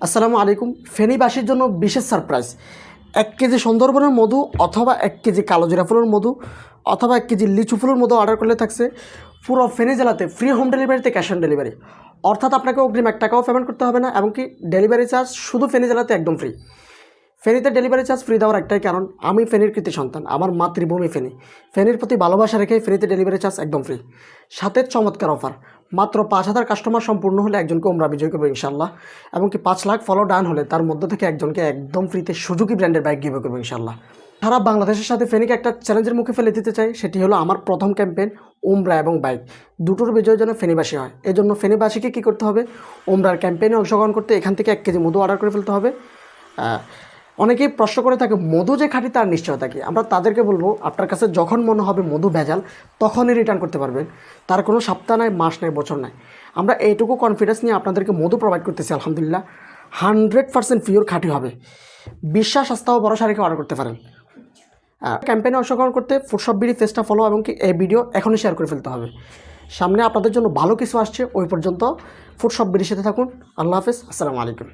আসসালামু আলাইকুম। ফেনীবাসীর জন্য বিশেষ সারপ্রাইজ। 1 কেজি সুন্দরবনের মধু অথবা 1 কেজি কালোজিরা ফুলের মধু অথবা 1 কেজি লিচু ফুলের মধু অর্ডার করলে থাকছে পুরো ফেনী জেলাতে ফ্রি হোম ডেলিভারিতে ক্যাশ অন ডেলিভারি। অর্থাৎ আপনাকে অগ্রিম 1 টাকাও পেমেন্ট করতে হবে না, এমনকি ডেলিভারি চার্জ শুধু ফেনী জেলাতে একদম ফ্রি। ফেনীতে ডেলিভারি চার্জ ফ্রি দেওয়ার একটাই কারণ, আমি ফেনীর কৃতি সন্তান, আমার মাতৃভূমি ফেনী। ফেনীর প্রতি ভালোবাসা রেখে ফেনীতে ডেলিভারি চার্জ একদম ফ্রি। সাথে চমৎকার অফার, মাত্র 5,000 কাস্টমার সম্পূর্ণ হলে একজনকে ওমরা বিজয় করবো ইনশাল্লাহ। এমনকি 5 লাখ ফলো ডান হলে তার মধ্য থেকে একজনকে একদম ফ্রিতে সুজুকি ব্র্যান্ডের বাইক গিভ করবো ইনশাল্লাহ। সারা বাংলাদেশের সাথে ফেনীকে একটা চ্যালেঞ্জের মুখে ফেলে দিতে চাই, সেটি হলো আমার প্রথম ক্যাম্পেইন ওমরা এবং বাইক দুটোর বিজয় যেন ফেনীবাসী হয়। এই জন্য ফেনীবাসীকে কী করতে হবে, ওমরার ক্যাম্পেইনে অংশগ্রহণ করতে এখান থেকে 1 কেজি মধু অর্ডার করে ফেলতে হবে। অনেকেই প্রশ্ন করে থাকে মধু যে খাঁটি তার নিশ্চয়তা কি। আমরা তাদেরকে বলবো, আপনার কাছে যখন মনে হবে মধু ভেজাল তখনই রিটার্ন করতে পারবেন। তার কোনো সপ্তাহ নাই, মাস নাই, বছর নাই। আমরা এইটুকু কনফিডেন্স নিয়ে আপনাদেরকে মধু প্রোভাইড করতেছি। আলহামদুলিল্লাহ 100% পিওর খাঁটি হবে। বিশ্বাস, আস্থা ও ভরসা রেখে অর্ডার করতে পারেন। ক্যাম্পেইনে অংশগ্রহণ করতে ফুডশপ বিডি পেজটা ফলো এবং কি এই ভিডিও এখনই শেয়ার করে ফেলতে হবে। সামনে আপনাদের জন্য ভালো কিছু আসছে, ওই পর্যন্ত ফুডশপ বিডির সাথে থাকুন। আল্লাহ হাফেজ, আসসালামু আলাইকুম।